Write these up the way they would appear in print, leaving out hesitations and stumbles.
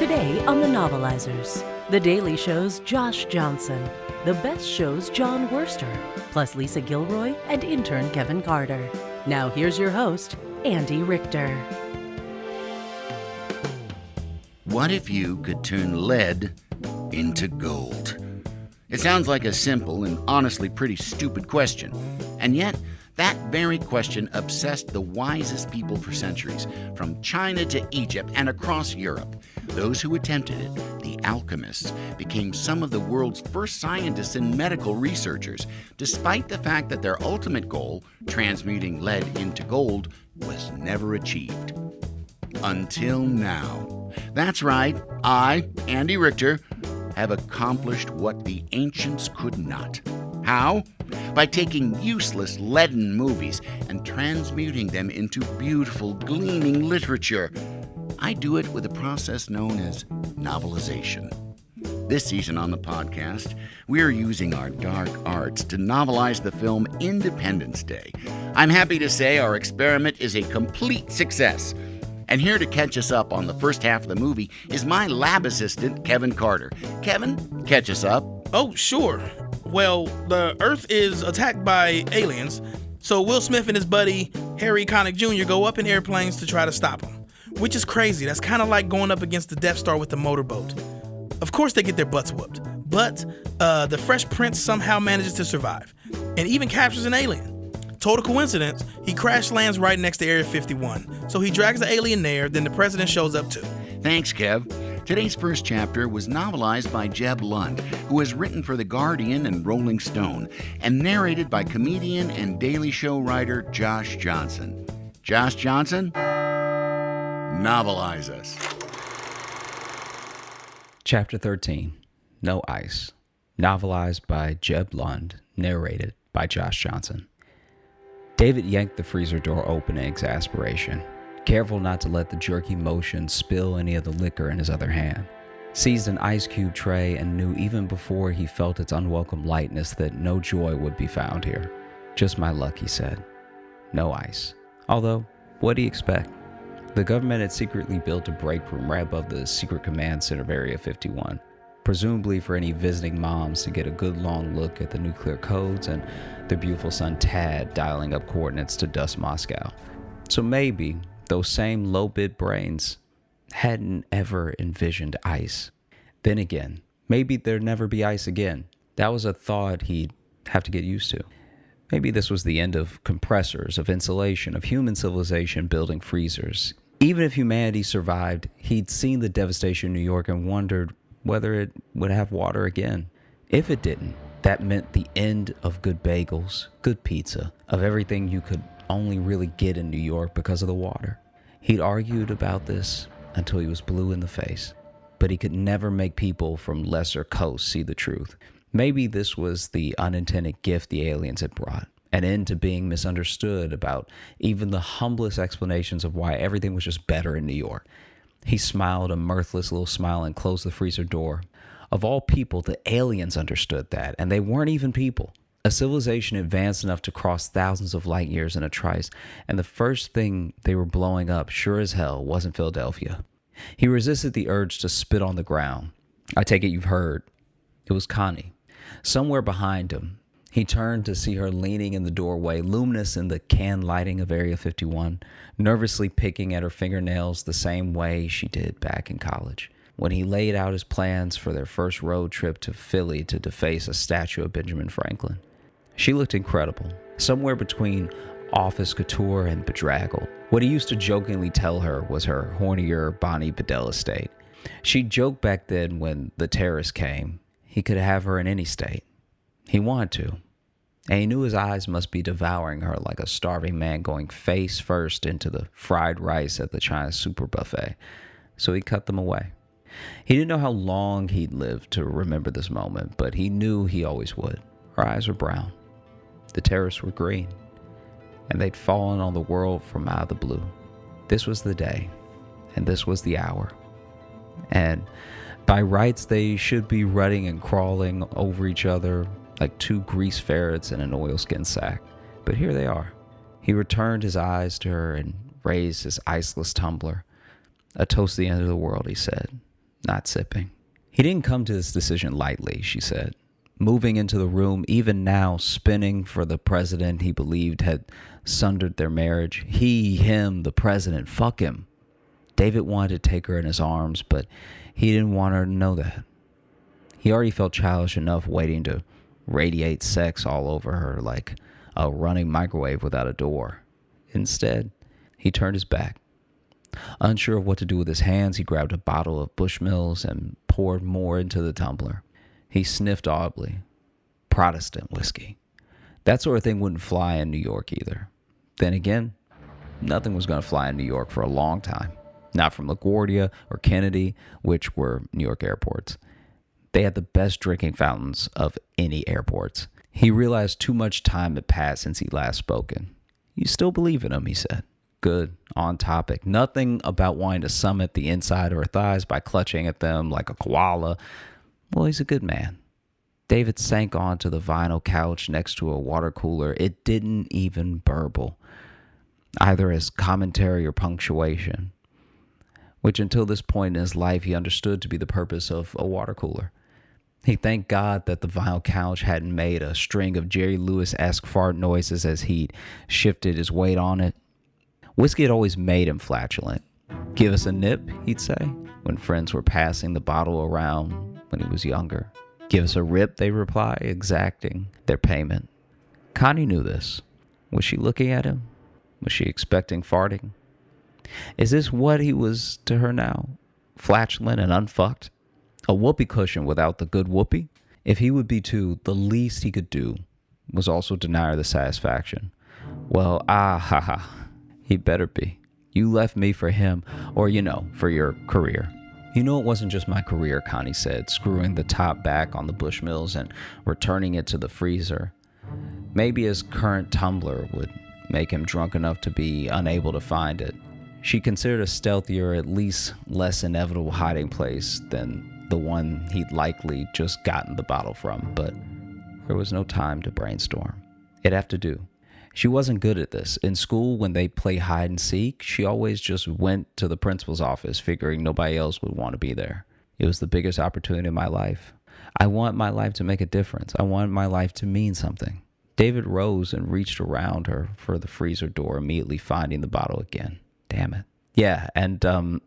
Today on the Novelizers, The Daily Show's Josh Johnson, The Best Show's Jon Wurster, plus Lisa Gilroy and intern Kevin Carter. Now here's your host, Andy Richter. What if you could turn lead into gold? It sounds like a simple and honestly pretty stupid question, and yet that very question obsessed the wisest people for centuries, from China to Egypt and across Europe. Those who attempted it, the alchemists, became some of the world's first scientists and medical researchers, despite the fact that their ultimate goal, transmuting lead into gold, was never achieved. Until now. That's right, I, Andy Richter, have accomplished what the ancients could not. How? By taking useless leaden movies and transmuting them into beautiful, gleaming literature. I do it with a process known as novelization. This season on the podcast, we're using our dark arts to novelize the film Independence Day. I'm happy to say our experiment is a complete success. And here to catch us up on the first half of the movie is my lab assistant, Kevin Carter. Kevin, catch us up. Oh, sure. Well, the Earth is attacked by aliens, so Will Smith and his buddy Harry Connick Jr. go up in airplanes to try to stop them, which is crazy. That's kind of like going up against the Death Star with the motorboat. Of course they get their butts whooped, but the Fresh Prince somehow manages to survive and even captures an alien. Total coincidence, he crash lands right next to Area 51, so he drags the alien there, then the president shows up too. Thanks, Kev. Today's first chapter was novelized by Jeb Lund, who has written for The Guardian and Rolling Stone, and narrated by comedian and Daily Show writer Josh Johnson. Josh Johnson, novelize us. Chapter 13, No Ice, novelized by Jeb Lund, narrated by Josh Johnson. David yanked the freezer door open in exasperation, careful not to let the jerky motion spill any of the liquor in his other hand. Seized an ice cube tray and knew even before he felt its unwelcome lightness that no joy would be found here. Just my luck, he said. No ice. Although, what do you expect? The government had secretly built a break room right above the secret command center of Area 51, presumably for any visiting moms to get a good long look at the nuclear codes and their beautiful son Tad dialing up coordinates to dust Moscow. So maybe those same low-bid brains hadn't ever envisioned ice. Then again, maybe there'd never be ice again. That was a thought he'd have to get used to. Maybe this was the end of compressors, of insulation, of human civilization building freezers. Even if humanity survived, he'd seen the devastation in New York and wondered whether it would have water again. If it didn't, that meant the end of good bagels, good pizza, of everything you could only really get in New York because of the water. He'd argued about this until he was blue in the face, but he could never make people from lesser coasts see the truth. Maybe this was the unintended gift the aliens had brought, an end to being misunderstood about even the humblest explanations of why everything was just better in New York. He smiled a mirthless little smile and closed the freezer door. Of all people, the aliens understood that, and they weren't even people. A civilization advanced enough to cross thousands of light years in a trice, and the first thing they were blowing up, sure as hell, wasn't Philadelphia. He resisted the urge to spit on the ground. I take it you've heard. It was Connie. Somewhere behind him, he turned to see her leaning in the doorway, luminous in the can lighting of Area 51, nervously picking at her fingernails the same way she did back in college, when he laid out his plans for their first road trip to Philly to deface a statue of Benjamin Franklin. She looked incredible, somewhere between office couture and bedraggled. What he used to jokingly tell her was her hornier Bonnie Bedell estate. She joked back then when the terrorists came, he could have her in any state. He wanted to, and he knew his eyes must be devouring her like a starving man going face first into the fried rice at the China super buffet, so he cut them away. He didn't know how long he'd live to remember this moment, but he knew he always would. Her eyes were brown. The terrorists were green, and they'd fallen on the world from out of the blue. This was the day, and this was the hour. And by rights, they should be rutting and crawling over each other like two grease ferrets in an oilskin sack. But here they are. He returned his eyes to her and raised his iceless tumbler. A toast to the end of the world, he said. not sipping. He didn't come to this decision lightly, she said. Moving into the room, even now, spinning for the president he believed had sundered their marriage. He, him, the president, fuck him. David wanted to take her in his arms, but he didn't want her to know that. He already felt childish enough waiting to radiate sex all over her like a running microwave without a door. Instead, he turned his back. Unsure of what to do with his hands, he grabbed a bottle of Bushmills and poured more into the tumbler. He sniffed audibly. Protestant whiskey. That sort of thing wouldn't fly in New York either. Then again, nothing was going to fly in New York for a long time. Not from LaGuardia or Kennedy, which were New York airports. They had the best drinking fountains of any airports. He realized too much time had passed since he last spoken. You still believe in him, he said. Good, on topic. Nothing about wanting to summit the inside of her thighs by clutching at them like a koala. Well, he's a good man. David sank onto the vinyl couch next to a water cooler. It didn't even burble, either as commentary or punctuation, which until this point in his life he understood to be the purpose of a water cooler. He thanked God that the vinyl couch hadn't made a string of Jerry Lewis-esque fart noises as he shifted his weight on it. Whiskey had always made him flatulent. Give us a nip, he'd say, when friends were passing the bottle around when he was younger. Give us a rip, they reply, exacting their payment. Connie knew this. Was she looking at him? Was she expecting farting? Is this what he was to her now? Flatulent and unfucked? A whoopee cushion without the good whoopee? If he would be too, the least he could do was also deny her the satisfaction. Well, he'd better be. You left me for him, or, for your career. It wasn't just my career, Connie said, screwing the top back on the Bushmills and returning it to the freezer. Maybe his current tumbler would make him drunk enough to be unable to find it. She considered a stealthier, at least less inevitable hiding place than the one he'd likely just gotten the bottle from, but there was no time to brainstorm. It'd have to do. She wasn't good at this. In school, when they play hide and seek, she always just went to the principal's office, figuring nobody else would want to be there. It was the biggest opportunity in my life. I want my life to make a difference. I want my life to mean something. David rose and reached around her for the freezer door, immediately finding the bottle again. Damn it. Yeah, and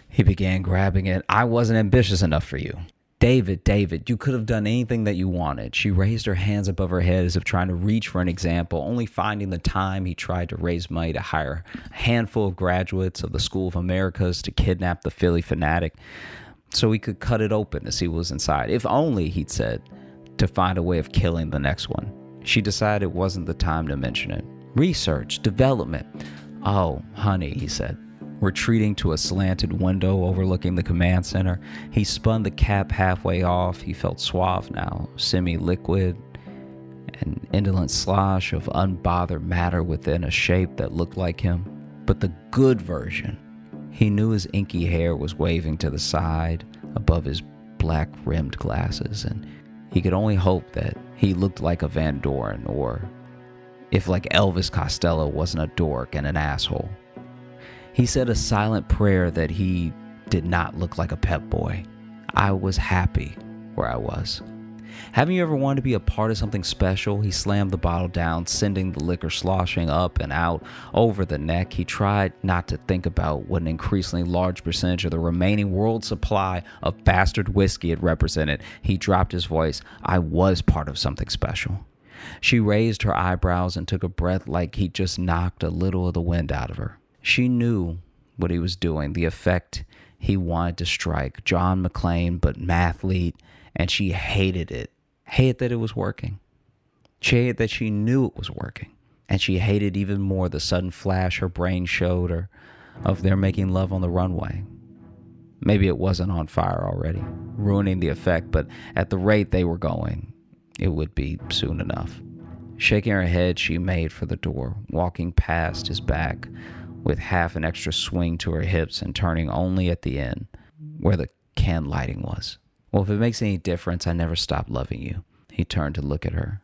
he began grabbing it. I wasn't ambitious enough for you. David, you could have done anything that you wanted. She raised her hands above her head as if trying to reach for an example, only finding the time he tried to raise money to hire a handful of graduates of the School of Americas to kidnap the Philly fanatic so he could cut it open to see what was inside. If only, he'd said, to find a way of killing the next one. She decided it wasn't the time to mention it. Research, development. Oh, honey, he said, retreating to a slanted window overlooking the command center. He spun the cap halfway off. He felt suave now, semi-liquid, an indolent slosh of unbothered matter within a shape that looked like him, but the good version. He knew his inky hair was waving to the side above his black-rimmed glasses, and he could only hope that he looked like a Van Doren, or if like Elvis Costello wasn't a dork and an asshole. He said a silent prayer that he did not look like a pep boy. I was happy where I was. Haven't you ever wanted to be a part of something special? He slammed the bottle down, sending the liquor sloshing up and out over the neck. He tried not to think about what an increasingly large percentage of the remaining world supply of bastard whiskey it represented. He dropped his voice. I was part of something special. She raised her eyebrows and took a breath like he'd just knocked a little of the wind out of her. She knew what he was doing, the effect he wanted to strike. John McClane, but mathlete, and she hated it. Hated that it was working. She hated that she knew it was working. And she hated even more the sudden flash her brain showed her of their making love on the runway. Maybe it wasn't on fire already, ruining the effect, but at the rate they were going, it would be soon enough. Shaking her head, she made for the door, walking past his back, with half an extra swing to her hips and turning only at the end, where the can lighting was. Well, if it makes any difference, I never stopped loving you. He turned to look at her.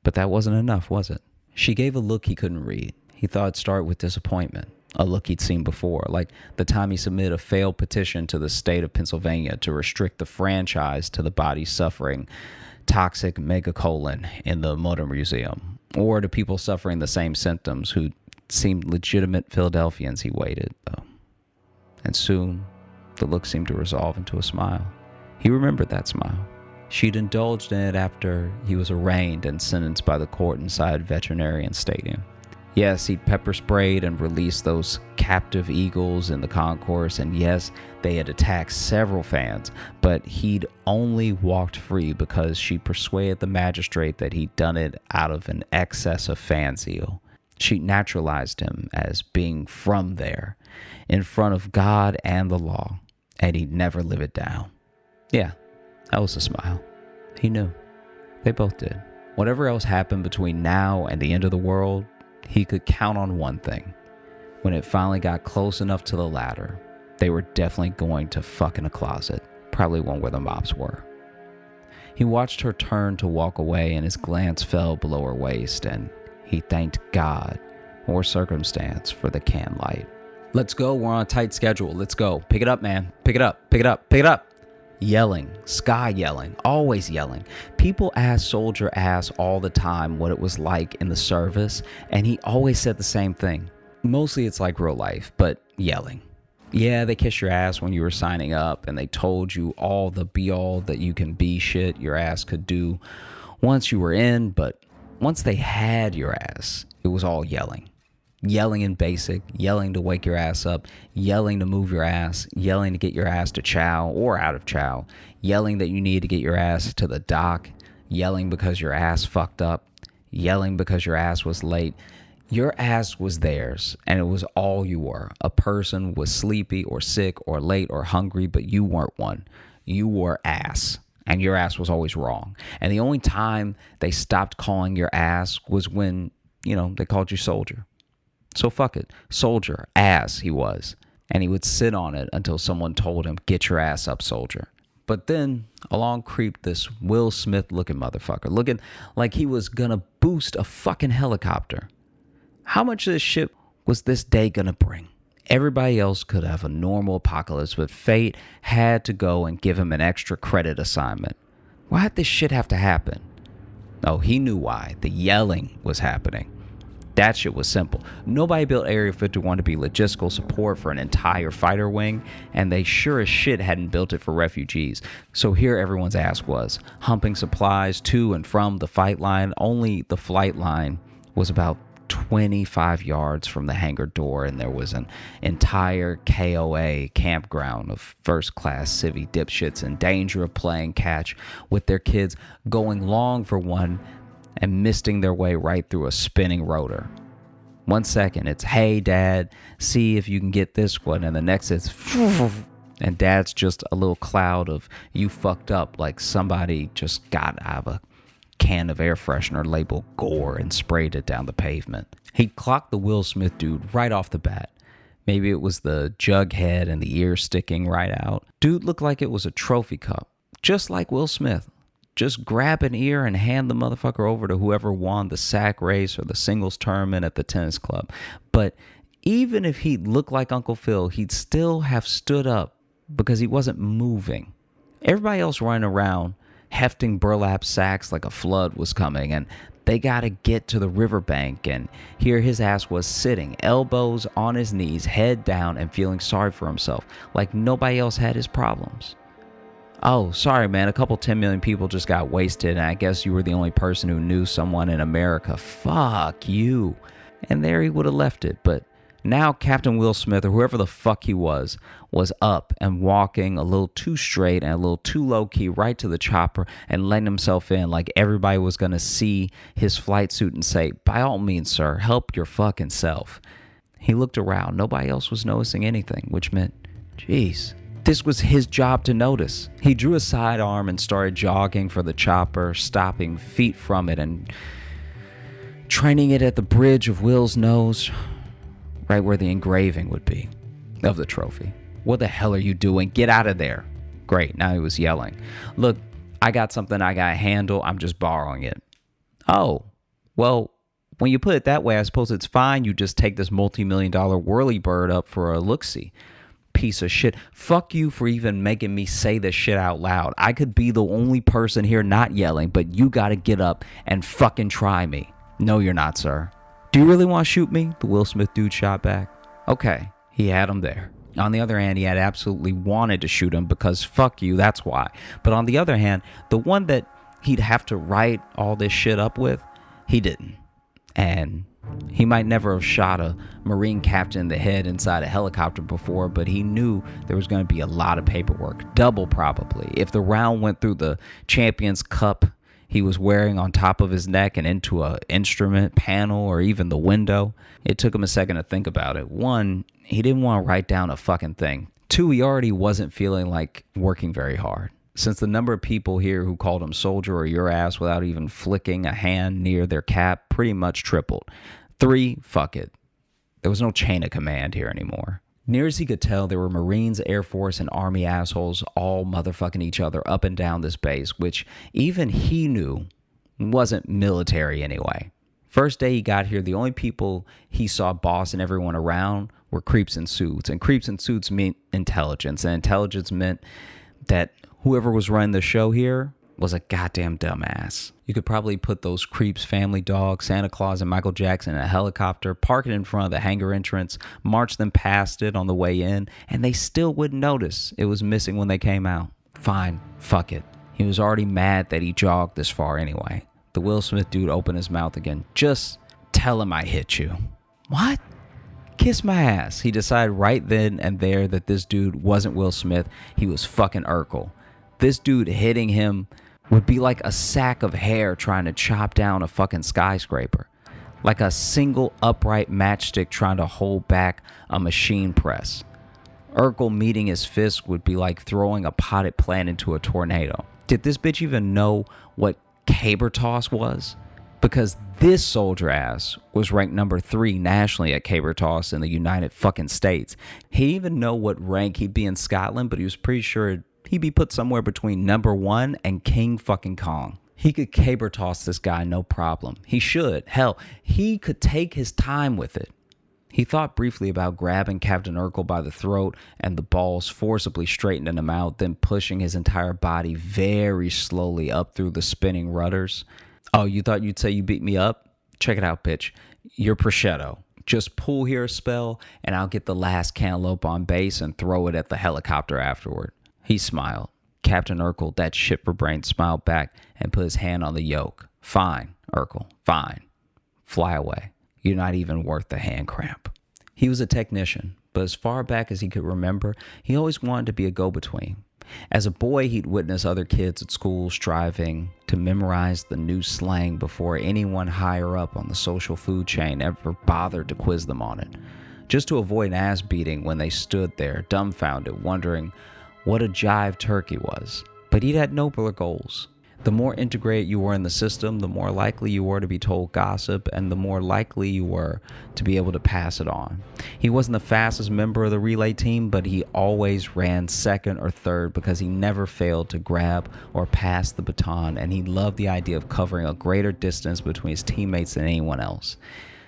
But that wasn't enough, was it? She gave a look he couldn't read. He thought it'd start with disappointment, a look he'd seen before, like the time he submitted a failed petition to the state of Pennsylvania to restrict the franchise to the bodies suffering toxic megacolon in the Motor Museum, or to people suffering the same symptoms who seemed legitimate Philadelphians. He waited, though. And soon, the look seemed to resolve into a smile. He remembered that smile. She'd indulged in it after he was arraigned and sentenced by the court inside Veterinarian Stadium. Yes, he'd pepper sprayed and released those captive eagles in the concourse, and yes, they had attacked several fans, but he'd only walked free because she persuaded the magistrate that he'd done it out of an excess of fan zeal. She naturalized him as being from there, in front of God and the law, and he'd never live it down. Yeah, that was a smile. He knew. They both did. Whatever else happened between now and the end of the world, he could count on one thing. When it finally got close enough to the ladder, they were definitely going to fuck in a closet, probably one where the mops were. He watched her turn to walk away, and his glance fell below her waist, and he thanked God or circumstance for the can light. Let's go, we're on a tight schedule, let's go. Pick it up, man, pick it up, pick it up, pick it up. Yelling, Sky yelling, always yelling. People asked Soldier Ass all the time what it was like in the service, and he always said the same thing. Mostly it's like real life, but yelling. Yeah, they kissed your ass when you were signing up, and they told you all the be-all that you can be shit your ass could do once you were in, but once they had your ass, it was all yelling. Yelling in basic, yelling to wake your ass up, yelling to move your ass, yelling to get your ass to chow or out of chow, yelling that you need to get your ass to the dock, yelling because your ass fucked up, yelling because your ass was late. Your ass was theirs, and it was all you were. A person was sleepy or sick or late or hungry, but you weren't one. You were ass, and your ass was always wrong. And the only time they stopped calling your ass was when, they called you soldier. So fuck it. Soldier, ass he was. And he would sit on it until someone told him, get your ass up, soldier. But then along creeped this Will Smith looking motherfucker, looking like he was gonna boost a fucking helicopter. How much of this shit was this day gonna bring? Everybody else could have a normal apocalypse, but fate had to go and give him an extra credit assignment. Why'd this shit have to happen? Oh, he knew why. The yelling was happening. That shit was simple. Nobody built Area 51 to be logistical support for an entire fighter wing, and they sure as shit hadn't built it for refugees. So here everyone's ass was, humping supplies to and from the fight line. Only the flight line was about 25 yards from the hangar door, and there was an entire KOA campground of first-class civvy dipshits in danger of playing catch with their kids going long for one and misting their way right through a spinning rotor. 1 second, it's, hey, Dad, see if you can get this one. And the next, it's, and Dad's just a little cloud of, you fucked up, like somebody just got out of a can of air freshener labeled gore and sprayed it down the pavement. He clocked the Will Smith dude right off the bat. Maybe it was the jug head and the ear sticking right out. Dude looked like it was a trophy cup, just like Will Smith. Just grab an ear and hand the motherfucker over to whoever won the sack race or the singles tournament at the tennis club. But even if he'd looked like Uncle Phil, he'd still have stood up because he wasn't moving. Everybody else running around hefting burlap sacks like a flood was coming, and they got to get to the riverbank, and here his ass was sitting, elbows on his knees, head down, and feeling sorry for himself, like nobody else had his problems. Oh, sorry, man, a couple 10 million people just got wasted, and I guess you were the only person who knew someone in America. Fuck you. And there he would have left it, but now Captain Will Smith, or whoever the fuck he was up and walking a little too straight and a little too low-key right to the chopper and letting himself in like everybody was going to see his flight suit and say, by all means, sir, help your fucking self. He looked around. Nobody else was noticing anything, which meant, geez, this was his job to notice. He drew a sidearm and started jogging for the chopper, stopping feet from it and training it at the bridge of Will's nose, right where the engraving would be of the trophy. What the hell are you doing? Get out of there. Great, now he was yelling. Look, I got something I got to handle. I'm just borrowing it. Oh, well, When you put it that way, I suppose it's fine. You just take this multi-million-dollar whirlybird up for a look-see. Piece of shit. Fuck you for even making me say this shit out loud. I could be the only person here not yelling, but you gotta get up and fucking try me. No, you're not, sir. Do you really want to shoot me? The Will Smith dude shot back. Okay, he had him there. On the other hand, he had absolutely wanted to shoot him because fuck you, that's why. But on the other hand, the one that he'd have to write all this shit up with, he didn't. And he might never have shot a Marine captain in the head inside a helicopter before, but he knew there was going to be a lot of paperwork, double probably. If the round went through the Champions Cup he was wearing on top of his neck and into a instrument panel or even the window, it took him a second to think about it. One, he didn't want to write down a fucking thing. Two, he already wasn't feeling like working very hard. Since the number of people here who called him soldier or your ass without even flicking a hand near their cap pretty much tripled. Three, fuck it. There was no chain of command here anymore. Near as he could tell, there were Marines, Air Force, and Army assholes all motherfucking each other up and down this base, which even he knew wasn't military anyway. First day he got here, the only people he saw bossing everyone around were creeps in suits. And creeps in suits meant intelligence. And intelligence meant that whoever was running the show here was a goddamn dumbass. You could probably put those creeps, Family Dog, Santa Claus, and Michael Jackson in a helicopter, park it in front of the hangar entrance, march them past it on the way in, and they still wouldn't notice it was missing when they came out. Fine, fuck it. He was already mad that he jogged this far anyway. The Will Smith dude opened his mouth again. Just tell him I hit you. What? Kiss my ass. He decided right then and there that this dude wasn't Will Smith. He was fucking Urkel. This dude hitting him would be like a sack of hair trying to chop down a fucking skyscraper. Like a single upright matchstick trying to hold back a machine press. Urkel meeting his fist would be like throwing a potted plant into a tornado. Did this bitch even know what caber toss was? Because this soldier ass was ranked number 3 nationally at caber toss in the United fucking States. He didn't even know what rank he'd be in Scotland, but he was pretty sure he'd be put somewhere between number 1 and King fucking Kong. He could caber toss this guy no problem. He should. Hell, he could take his time with it. He thought briefly about grabbing Captain Urkel by the throat and the balls forcibly straightening him out, then pushing his entire body very slowly up through the spinning rudders. Oh, you thought you'd say you beat me up? Check it out, bitch. You're prosciutto. Just pull here a spell, and I'll get the last cantaloupe on base and throw it at the helicopter afterward. He smiled. Captain Urkel, that shit for brain, smiled back and put his hand on the yoke. Fine, Urkel, fine. Fly away. You're not even worth the hand cramp. He was a technician, but as far back as he could remember, he always wanted to be a go-between. As a boy, he'd witness other kids at school striving to memorize the new slang before anyone higher up on the social food chain ever bothered to quiz them on it, just to avoid an ass beating when they stood there, dumbfounded, wondering what a jive turkey was. But he'd had nobler goals. The more integrated you were in the system, the more likely you were to be told gossip, and the more likely you were to be able to pass it on. He wasn't the fastest member of the relay team, but he always ran second or third because he never failed to grab or pass the baton, and he loved the idea of covering a greater distance between his teammates than anyone else.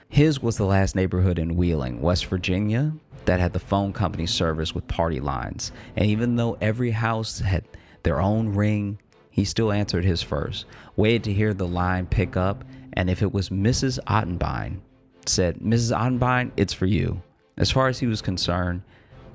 His was the last neighborhood in Wheeling, West Virginia, that had the phone company service with party lines, and even though every house had their own ring, he still answered his first, waited to hear the line pick up, and if it was Mrs. Ottenbein, said, "Mrs. Ottenbein, it's for you." As far as he was concerned,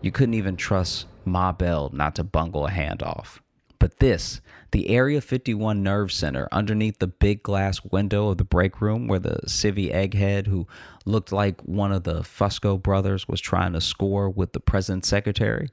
you couldn't even trust Ma Bell not to bungle a handoff. But this, the Area 51 Nerve Center, underneath the big glass window of the break room where the civvy egghead who looked like one of the Fusco brothers was trying to score with the president's secretary,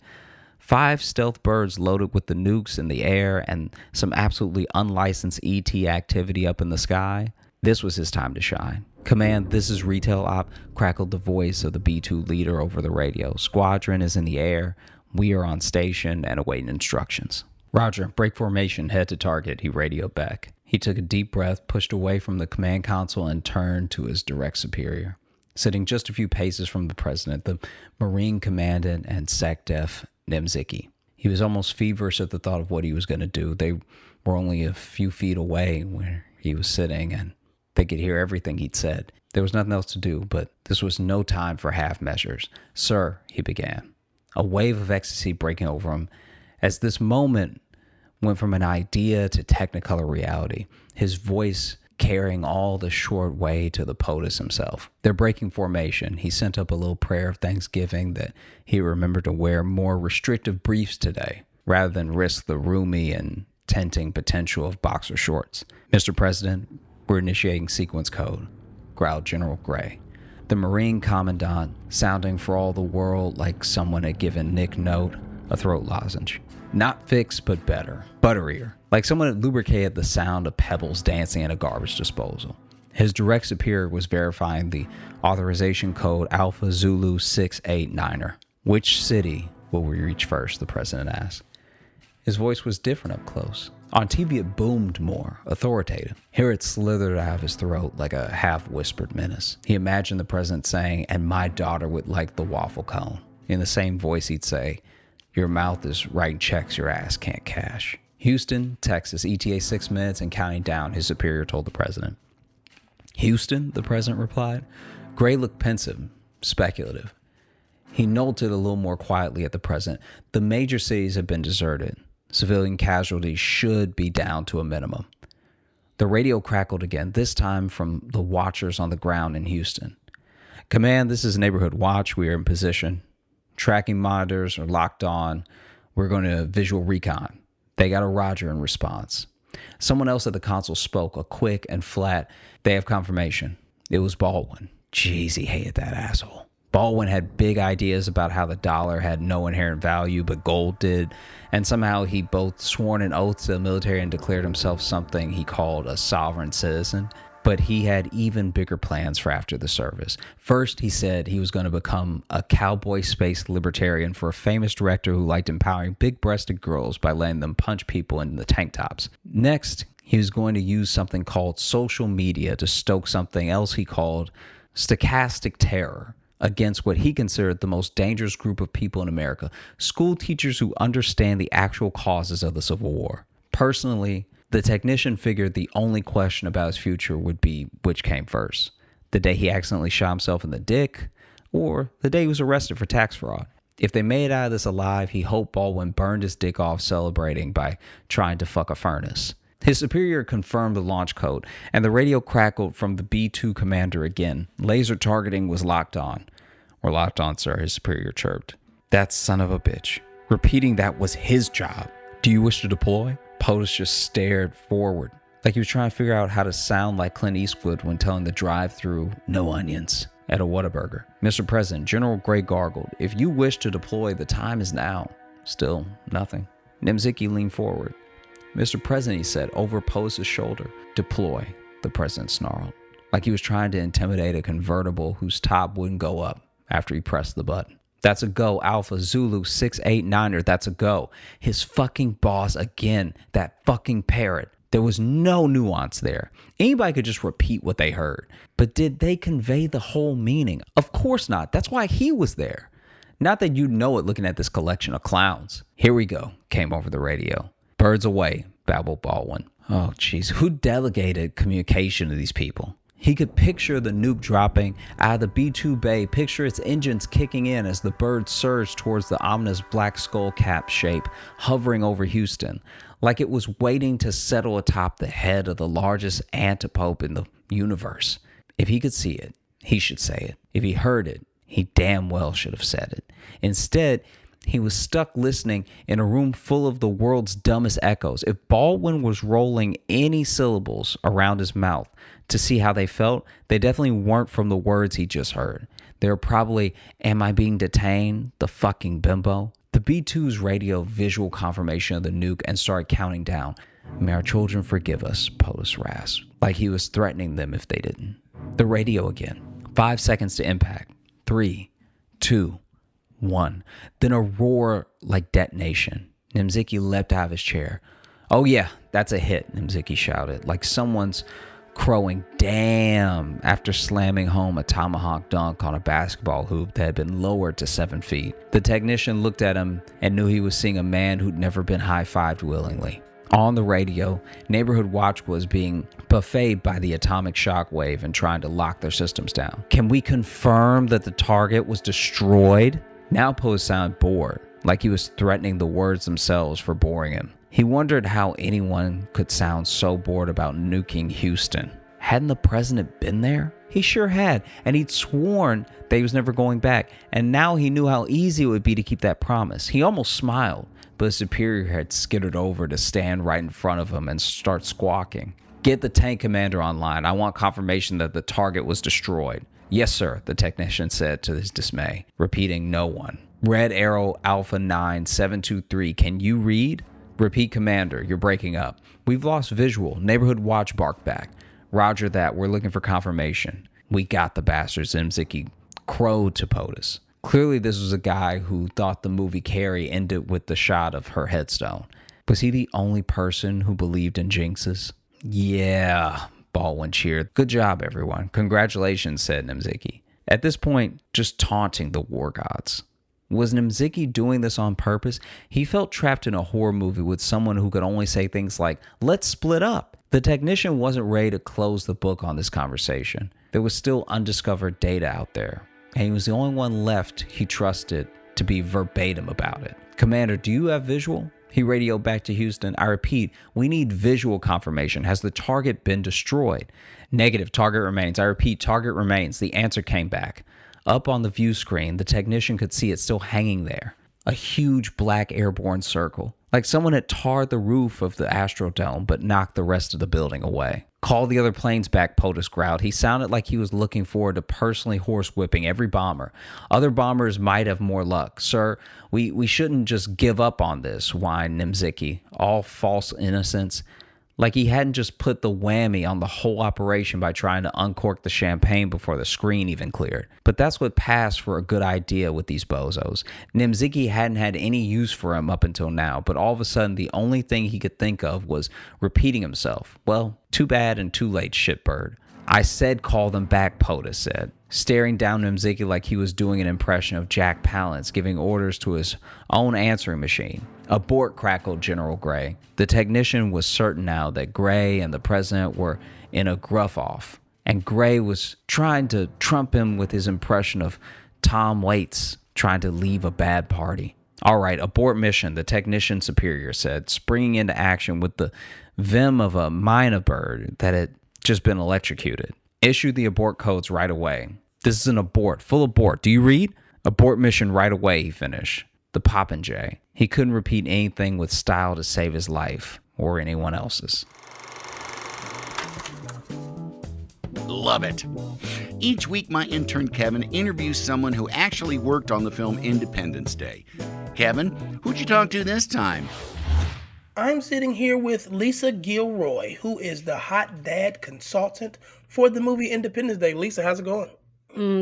5 stealth birds loaded with the nukes in the air and some absolutely unlicensed ET activity up in the sky. This was his time to shine. "Command, this is Retail Op," crackled the voice of the B-2 leader over the radio. "Squadron is in the air. We are on station and awaiting instructions." "Roger, break formation, head to target," he radioed back. He took a deep breath, pushed away from the command console, and turned to his direct superior. Sitting just a few paces from the president, the Marine commandant and SecDef Nemzicki. He was almost feverish at the thought of what he was going to do. They were only a few feet away where he was sitting, and They could hear everything he'd said. There was nothing else to do, but this was no time for half measures. "Sir," he began, a wave of ecstasy breaking over him as this moment went from an idea to technicolor reality, his voice carrying all the short way to the POTUS himself. They're breaking formation. He sent up a little prayer of thanksgiving that he remembered to wear more restrictive briefs today, rather than risk the roomy and tempting potential of boxer shorts. "Mr. President, we're initiating sequence code," growled General Gray, the Marine Commandant, sounding for all the world like someone had given Nick Note a throat lozenge. Not fixed, but better. Butterier. Like someone had lubricated the sound of pebbles dancing in a garbage disposal. His direct superior was verifying the authorization code Alpha Zulu 689er. "Which city will we reach first?" the president asked. His voice was different up close. On TV, it boomed more, authoritative. Here it slithered out of his throat like a half-whispered menace. He imagined the president saying, "And my daughter would like the waffle cone." In the same voice, he'd say, "Your mouth is writing checks your ass can't cash." "Houston, Texas, ETA 6 minutes and counting down," his superior told the president. "Houston," the president replied. Gray looked pensive, speculative. He nodded a little more quietly at the president. "The major cities have been deserted. Civilian casualties should be down to a minimum." The radio crackled again, this time from the watchers on the ground in Houston. "Command, this is Neighborhood Watch. We are in position. Tracking monitors are locked on. We're going to visual recon." They got a roger in response. Someone else at the console spoke, a quick and flat, "They have confirmation." It was Baldwin. Jeez, he hated that asshole. Baldwin had big ideas about how the dollar had no inherent value, but gold did, and somehow he both sworn an oath to the military and declared himself something he called a sovereign citizen. But he had even bigger plans for after the service. First, he said he was going to become a cowboy space libertarian for a famous director who liked empowering big-breasted girls by letting them punch people in the tank tops. Next, he was going to use something called social media to stoke something else he called stochastic terror against what he considered the most dangerous group of people in America, school teachers who understand the actual causes of the Civil War. Personally, the technician figured the only question about his future would be which came first, the day he accidentally shot himself in the dick, or the day he was arrested for tax fraud. If they made it out of this alive, he hoped Baldwin burned his dick off celebrating by trying to fuck a furnace. His superior confirmed the launch code, and the radio crackled from the B-2 commander again. Laser targeting was locked on. "We're locked on, sir," his superior chirped. "That son of a bitch." Repeating that was his job. "Do you wish to deploy?" POTUS just stared forward, like he was trying to figure out how to sound like Clint Eastwood when telling the drive-thru "no onions" at a Whataburger. "Mr. President," General Gray gargled, "if you wish to deploy, the time is now." Still nothing. Nimziki leaned forward. "Mr. President," he said over POTUS's shoulder. "Deploy," the president snarled, like he was trying to intimidate a convertible whose top wouldn't go up after he pressed the button. "That's a go, Alpha Zulu 689er, that's a go." His fucking boss again, that fucking parrot. There was no nuance there. Anybody could just repeat what they heard. But did they convey the whole meaning? Of course not. That's why he was there. Not that you'd know it looking at this collection of clowns. "Here we go," came over the radio. "Birds away," babbled Baldwin. Oh, jeez. Who delegated communication to these people? He could picture the nuke dropping out of the B-2 bay, picture its engines kicking in as the bird surged towards the ominous black skull cap shape hovering over Houston, like it was waiting to settle atop the head of the largest antipope in the universe. If he could see it, he should say it. If he heard it, he damn well should have said it. Instead, he was stuck listening in a room full of the world's dumbest echoes. If Baldwin was rolling any syllables around his mouth to see how they felt, they definitely weren't from the words he just heard. They were probably, "Am I being detained? The fucking bimbo." The B-2's radio visual confirmation of the nuke and started counting down. "May our children forgive us," POTUS rasped, like he was threatening them if they didn't. The radio again. 5 seconds to impact. 3, 2, 1. Then a roar like detonation. Nimziki leapt out of his chair. "Oh yeah, that's a hit," Nimziki shouted, like someone's crowing "damn" after slamming home a tomahawk dunk on a basketball hoop that had been lowered to 7 feet. The technician looked at him and knew he was seeing a man who'd never been high-fived willingly. On the radio, Neighborhood Watch was being buffeted by the atomic shock wave and trying to lock their systems down. Can we confirm that the target was destroyed? Now Poe sounded bored, like he was threatening the words themselves for boring him. He wondered how anyone could sound so bored about nuking Houston. Hadn't the president been there? He sure had, and he'd sworn that he was never going back, and now he knew how easy it would be to keep that promise. He almost smiled, but his superior had skittered over to stand right in front of him and start squawking. Get the tank commander online. I want confirmation that the target was destroyed. Yes, sir, the technician said to his dismay, repeating no one. Red Arrow Alpha 9723, can you read? Repeat, commander, you're breaking up. We've lost visual. Neighborhood Watch barked back. Roger that, we're looking for confirmation. We got the bastards, Messick crowed to POTUS. Clearly this was a guy who thought the movie Carrie ended with the shot of her headstone. Was he the only person who believed in jinxes? Yeah, Baldwin cheered. Good job, everyone. Congratulations, said Messick. At this point, just taunting the war gods. Was Messick doing this on purpose? He felt trapped in a horror movie with someone who could only say things like, let's split up. The technician wasn't ready to close the book on this conversation. There was still undiscovered data out there, and he was the only one left he trusted to be verbatim about it. Commander, do you have visual? He radioed back to Houston. I repeat, we need visual confirmation. Has the target been destroyed? Negative, target remains. I repeat, target remains. The answer came back. Up on the view screen, the technician could see it still hanging there. A huge black airborne circle. Like someone had tarred the roof of the Astrodome but knocked the rest of the building away. Call the other planes back, POTUS growled. He sounded like he was looking forward to personally horsewhipping every bomber. Other bombers might have more luck. Sir, we shouldn't just give up on this, whined Messick, all false innocence. Like he hadn't just put the whammy on the whole operation by trying to uncork the champagne before the screen even cleared. But that's what passed for a good idea with these bozos. Messick hadn't had any use for him up until now, but all of a sudden the only thing he could think of was repeating himself. Well, too bad and too late, shitbird. I said call them back, POTUS said, staring down Messick like he was doing an impression of Jack Palance giving orders to his own answering machine. Abort, crackled General Gray. The technician was certain now that Gray and the president were in a gruff-off, and Gray was trying to trump him with his impression of Tom Waits trying to leave a bad party. All right, abort mission, the technician superior said, springing into action with the vim of a mina bird that had just been electrocuted. Issue the abort codes right away. This is an abort, full abort. Do you read? Abort mission right away, he finished. The popinjay. He couldn't repeat anything with style to save his life or anyone else's. Love it. Each week, my intern Kevin interviews someone who actually worked on the film Independence Day. Kevin, who'd you talk to this time? I'm sitting here with Lisa Gilroy, who is the hot dad consultant for the movie Independence Day. Lisa, how's it going?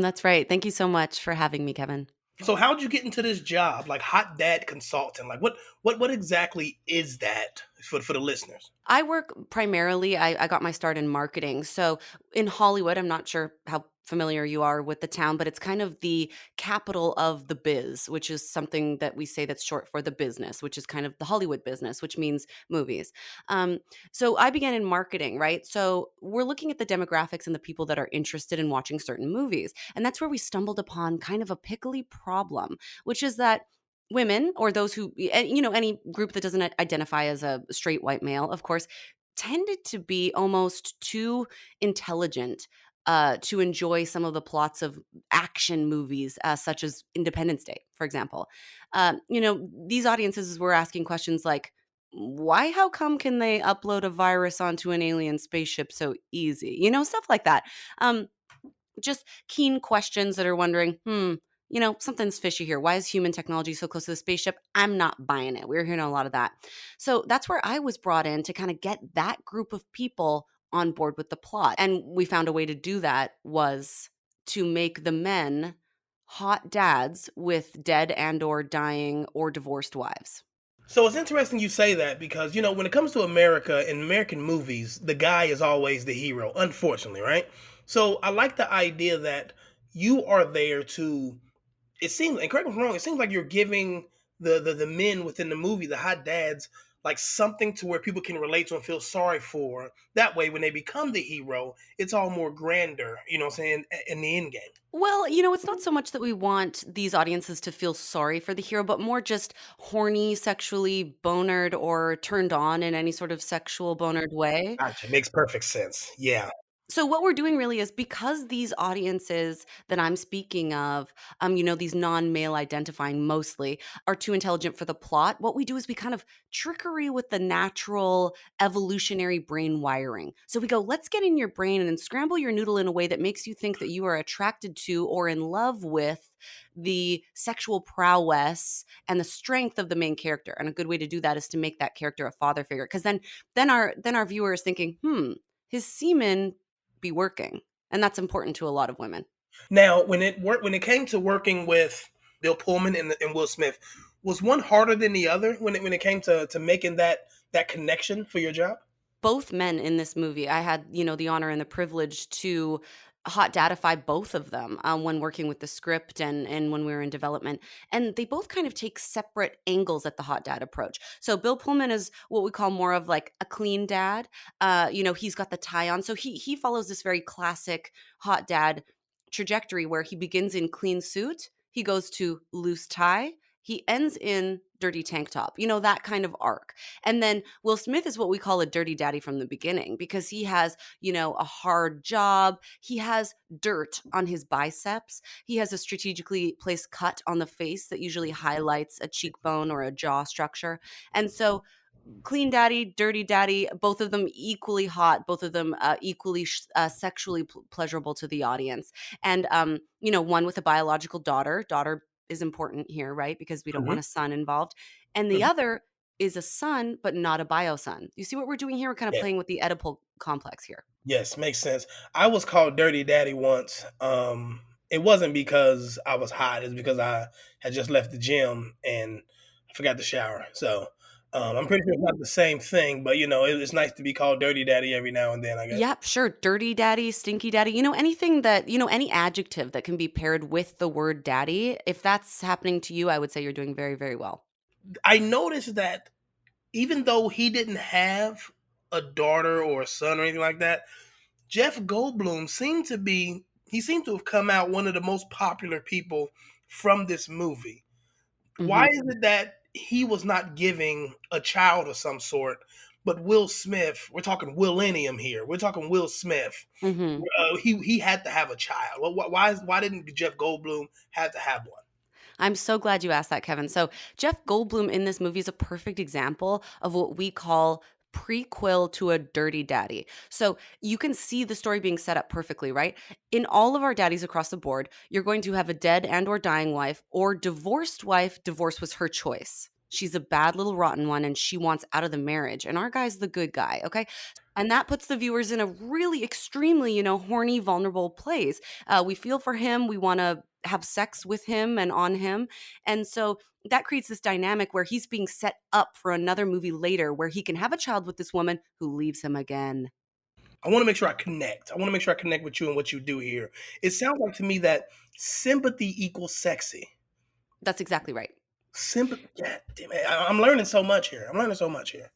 That's right. Thank you so much for having me, Kevin. So how'd you get into this job, like hot dad consultant? Like what exactly is that for the listeners? I work primarily, I got my start in marketing. So in Hollywood, I'm not sure how familiar you are with the town, but it's kind of the capital of the biz, which is something that we say that's short for the business, which is kind of the Hollywood business, which means movies. So I began in marketing, right? So we're looking at the demographics and the people that are interested in watching certain movies. And that's where we stumbled upon kind of a pickly problem, which is that women, or those who, any group that doesn't identify as a straight white male, of course, tended to be almost too intelligent to enjoy some of the plots of action movies, such as Independence Day, for example. These audiences were asking questions like, how come can they upload a virus onto an alien spaceship so easy? Stuff like that. Just keen questions that are wondering, something's fishy here. Why is human technology so close to the spaceship? I'm not buying it. We're hearing a lot of that. So that's where I was brought in to kind of get that group of people on board with the plot. And we found a way to do that was to make the men hot dads with dead and or dying or divorced wives. So it's interesting you say that because, when it comes to America, in American movies, the guy is always the hero, unfortunately, right? So I like the idea that you are there to, it seems, and correct me if I'm wrong, it seems like you're giving the men within the movie, the hot dads, like something to where people can relate to and feel sorry for. That way, when they become the hero, it's all more grander, you know what I'm saying, in the end game. Well, it's not so much that we want these audiences to feel sorry for the hero, but more just horny, sexually bonered, or turned on in any sort of sexual bonered way. Gotcha. Makes perfect sense. Yeah. So what we're doing really is because these audiences that I'm speaking of, these non-male identifying mostly are too intelligent for the plot. What we do is we kind of trickery with the natural evolutionary brain wiring. So we go, let's get in your brain and then scramble your noodle in a way that makes you think that you are attracted to or in love with the sexual prowess and the strength of the main character. And a good way to do that is to make that character a father figure, because then our viewer is thinking, his semen be working. And that's important to a lot of women. Now, when it came to working with Bill Pullman and Will Smith, was one harder than the other when it came to making that connection for your job? Both men in this movie, I had, the honor and the privilege to hot datify both of them when working with the script and when we were in development. And they both kind of take separate angles at the hot dad approach. So Bill Pullman is what we call more of like a clean dad. He's got the tie on. So he follows this very classic hot dad trajectory where he begins in clean suit, he goes to loose tie, he ends in dirty tank top, that kind of arc. And then Will Smith is what we call a dirty daddy from the beginning, because he has, a hard job. He has dirt on his biceps. He has a strategically placed cut on the face that usually highlights a cheekbone or a jaw structure. And so clean daddy, dirty daddy, both of them equally hot, both of them equally sexually pleasurable to the audience. And, one with a biological daughter. Daughter is important here, right? Because we don't want Mhm. a son involved. And the Mhm. other is a son, but not a bio son. You see what we're doing here? We're kind of Yeah. playing with the Oedipal complex here. Yes, makes sense. I was called Dirty Daddy once. It wasn't because I was hot. It's because I had just left the gym and I forgot to shower. So I'm pretty sure it's not the same thing, but it's nice to be called Dirty Daddy every now and then, I guess. Yep, sure. Dirty daddy, stinky daddy, anything that, any adjective that can be paired with the word daddy. If that's happening to you, I would say you're doing very, very well. I noticed that even though he didn't have a daughter or a son or anything like that, Jeff Goldblum seemed to have come out one of the most popular people from this movie. Why Mhm. is it that he was not giving a child of some sort, but Will Smith, we're talking Willennium here, we're talking Will Smith, Mhm. he had to have a child. Why didn't Jeff Goldblum have to have one? I'm so glad you asked that, Kevin. So, Jeff Goldblum in this movie is a perfect example of what we call prequel to a dirty daddy. So, you can see the story being set up perfectly, right? In all of our daddies across the board, you're going to have a dead and or dying wife or divorced wife. Divorce was her choice. She's a bad little rotten one and she wants out of the marriage. And our guy's the good guy, okay? And that puts the viewers in a really extremely, horny, vulnerable place. We feel for him. We want to have sex with him and on him. And so that creates this dynamic where he's being set up for another movie later where he can have a child with this woman who leaves him again. I want to make sure I connect. I want to make sure I connect with you and what you do here. It sounds like to me that sympathy equals sexy. That's exactly right. Sympathy. Yeah, damn it. I'm learning so much here. I'm learning so much here.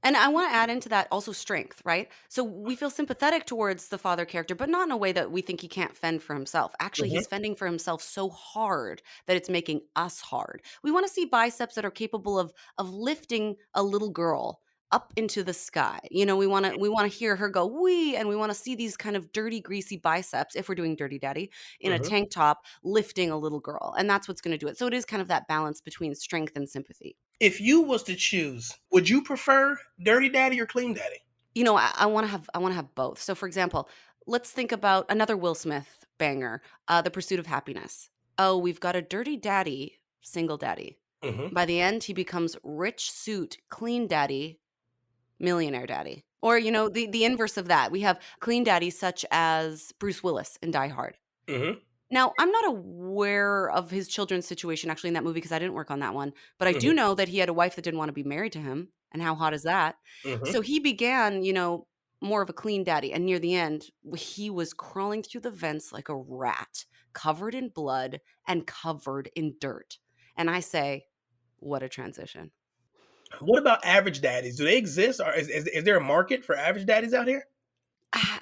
And I want to add into that also strength, right? So we feel sympathetic towards the father character, but not in a way that we think he can't fend for himself. Actually, Mhm. he's fending for himself so hard that it's making us hard. We want to see biceps that are capable of lifting a little girl up into the sky. We want to hear her go wee, and we want to see these kind of dirty, greasy biceps, if we're doing dirty daddy, in a Mhm. tank top lifting a little girl. And that's what's going to do it. So it is kind of that balance between strength and sympathy. If you was to choose, would you prefer Dirty Daddy or Clean Daddy? I want to have both. So, for example, let's think about another Will Smith banger, The Pursuit of Happiness. Oh, we've got a dirty daddy, single daddy. Mhm. By the end, he becomes rich suit, clean daddy, millionaire daddy. Or, the inverse of that. We have clean daddies such as Bruce Willis in Die Hard. Mhm. Now, I'm not aware of his children's situation actually in that movie because I didn't work on that one, but I do Mhm. know that he had a wife that didn't want to be married to him, and how hot is that? Mhm. So he began, more of a clean daddy, and near the end, he was crawling through the vents like a rat, covered in blood and covered in dirt. And I say, what a transition. What about average daddies? Do they exist, or is there a market for average daddies out here?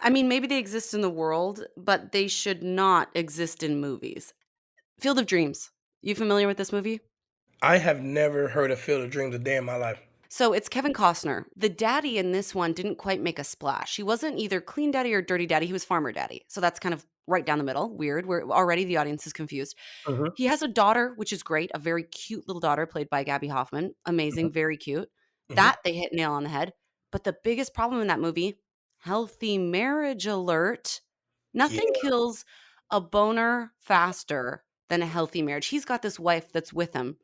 I mean, maybe they exist in the world, but they should not exist in movies. Field of Dreams. You familiar with this movie? I have never heard of Field of Dreams a day in my life. So it's Kevin Costner. The daddy in this one didn't quite make a splash. He wasn't either clean daddy or dirty daddy. He was farmer daddy. So that's kind of right down the middle. Weird. Where already the audience is confused. Mhm, He has a daughter, which is great. A very cute little daughter played by Gabby Hoffman. mhm, Amazing. Very cute. mhm. That they hit nail on the head. But the biggest problem in that movie, healthy marriage alert. Yeah. Nothing kills a boner faster than a healthy marriage. He's got this wife that's with him,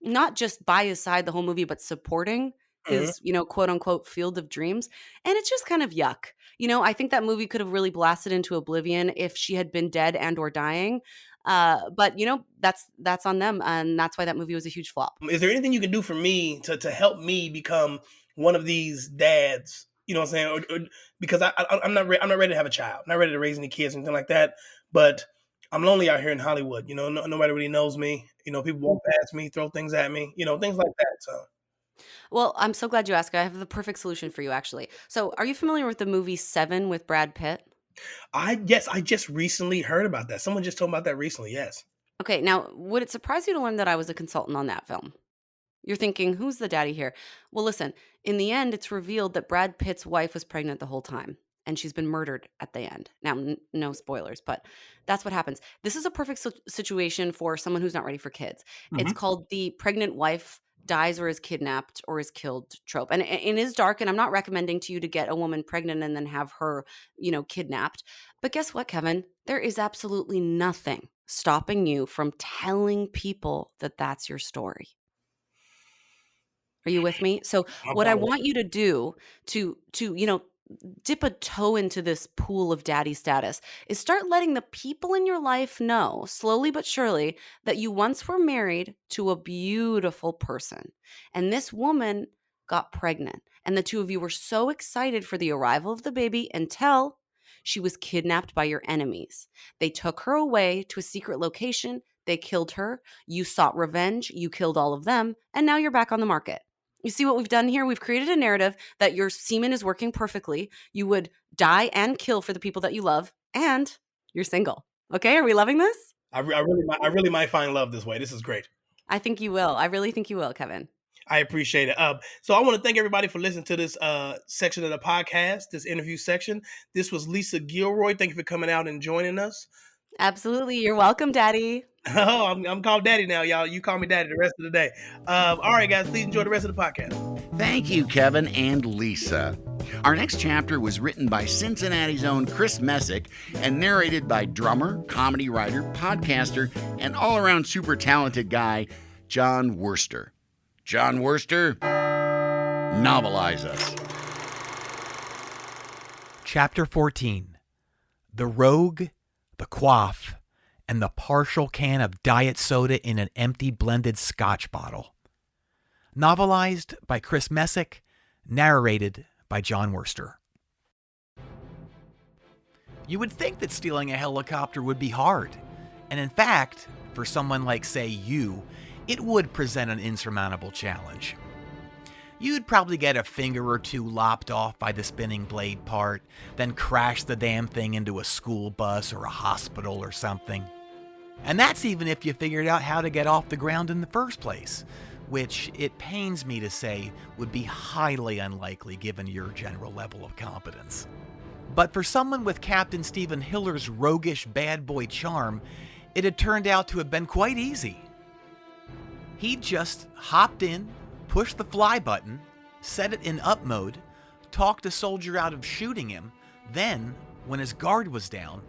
not just by his side the whole movie, but supporting Mhm. his, quote unquote field of dreams. And it's just kind of yuck. I think that movie could have really blasted into oblivion if she had been dead and or dying. But that's on them. And that's why that movie was a huge flop. Is there anything you can do for me to help me become one of these dads? You know what I'm saying? Because I'm not I'm not ready to have a child. I'm not ready to raise any kids or anything like that. But I'm lonely out here in Hollywood. Nobody really knows me. People walk past me, throw things at me. Things like that. So Well, I'm so glad you asked. I have the perfect solution for you, actually. So, are you familiar with the movie Seven with Brad Pitt? I just recently heard about that. Someone just told me about that recently. Yes. Okay, now, would it surprise you to learn that I was a consultant on that film? You're thinking, who's the daddy here? Well, listen, in the end, it's revealed that Brad Pitt's wife was pregnant the whole time and she's been murdered at the end. Now, no spoilers, but that's what happens. This is a perfect situation for someone who's not ready for kids. It's Hmm. called the pregnant wife dies or is kidnapped or is killed trope. And it is dark, and I'm not recommending to you to get a woman pregnant and then have her, kidnapped. But guess what, Kevin? There is absolutely nothing stopping you from telling people that that's your story. Are you with me? So I'm what I following. want you to do to dip a toe into this pool of daddy status is start letting the people in your life know, slowly but surely, that you once were married to a beautiful person. And this woman got pregnant. And the two of you were so excited for the arrival of the baby until she was kidnapped by your enemies. They took her away to a secret location. They killed her. You sought revenge. You killed all of them. And now you're back on the market. You see what we've done here? We've created a narrative that your semen is working perfectly. You would die and kill for the people that you love, and you're single. Okay, are we loving this? I really might find love this way. This is great. I think you will. I really think you will, Kevin. I appreciate it. So I want to thank everybody for listening to this section of the podcast, this interview section. This was Lisa Gilroy. Thank you for coming out and joining us. Absolutely. You're welcome, Daddy. Oh, I'm called Daddy now, y'all. You call me Daddy the rest of the day. All right, guys, please enjoy the rest of the podcast. Thank you, Kevin and Lisa. Our next chapter was written by Cincinnati's own Chris Messick and narrated by drummer, comedy writer, podcaster, and all-around super talented guy, Jon Wurster. Jon Wurster, novelize us. Chapter 14. The Rogue, the Coif, and the partial can of diet soda in an empty blended Scotch bottle. Novelized by Chris Messick, narrated by Jon Wurster. You would think that stealing a helicopter would be hard, and in fact, for someone like, say, you, it would present an insurmountable challenge. You'd probably get a finger or two lopped off by the spinning blade part, then crash the damn thing into a school bus or a hospital or something. And that's even if you figured out how to get off the ground in the first place, which, it pains me to say, would be highly unlikely given your general level of competence. But for someone with Captain Stephen Hiller's roguish bad boy charm, it had turned out to have been quite easy. He'd just hopped in, pushed the fly button, set it in up mode, talked a soldier out of shooting him, then, when his guard was down,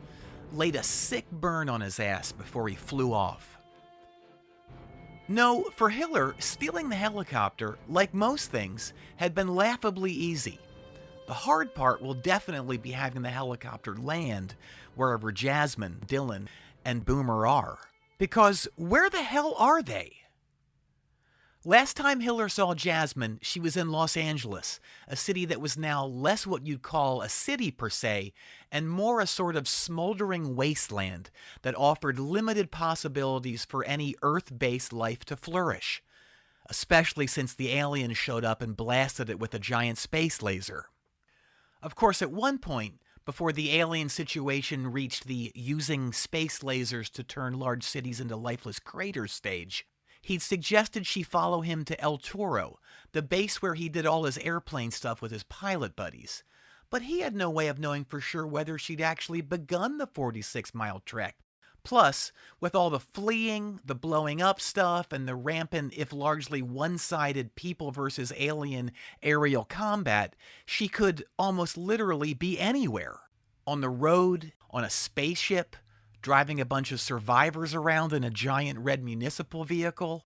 laid a sick burn on his ass before he flew off. No, for Hiller, stealing the helicopter, like most things, had been laughably easy. The hard part will definitely be having the helicopter land wherever Jasmine, Dylan, and Boomer are. Because where the hell are they? Last time Hiller saw Jasmine, she was in Los Angeles, a city that was now less what you'd call a city per se, and more a sort of smoldering wasteland that offered limited possibilities for any Earth-based life to flourish. especially since the alien showed up and blasted it with a giant space laser. Of course, at one point, before the alien situation reached the using space lasers to turn large cities into lifeless craters stage, he'd suggested she follow him to El Toro, the base where he did all his airplane stuff with his pilot buddies. But he had no way of knowing for sure whether she'd actually begun the 46-mile trek. Plus, with all the fleeing, the blowing up stuff, and the rampant, if largely one-sided people versus alien aerial combat, she could almost literally be anywhere. On the road, on a spaceship, driving a bunch of survivors around in a giant red municipal vehicle.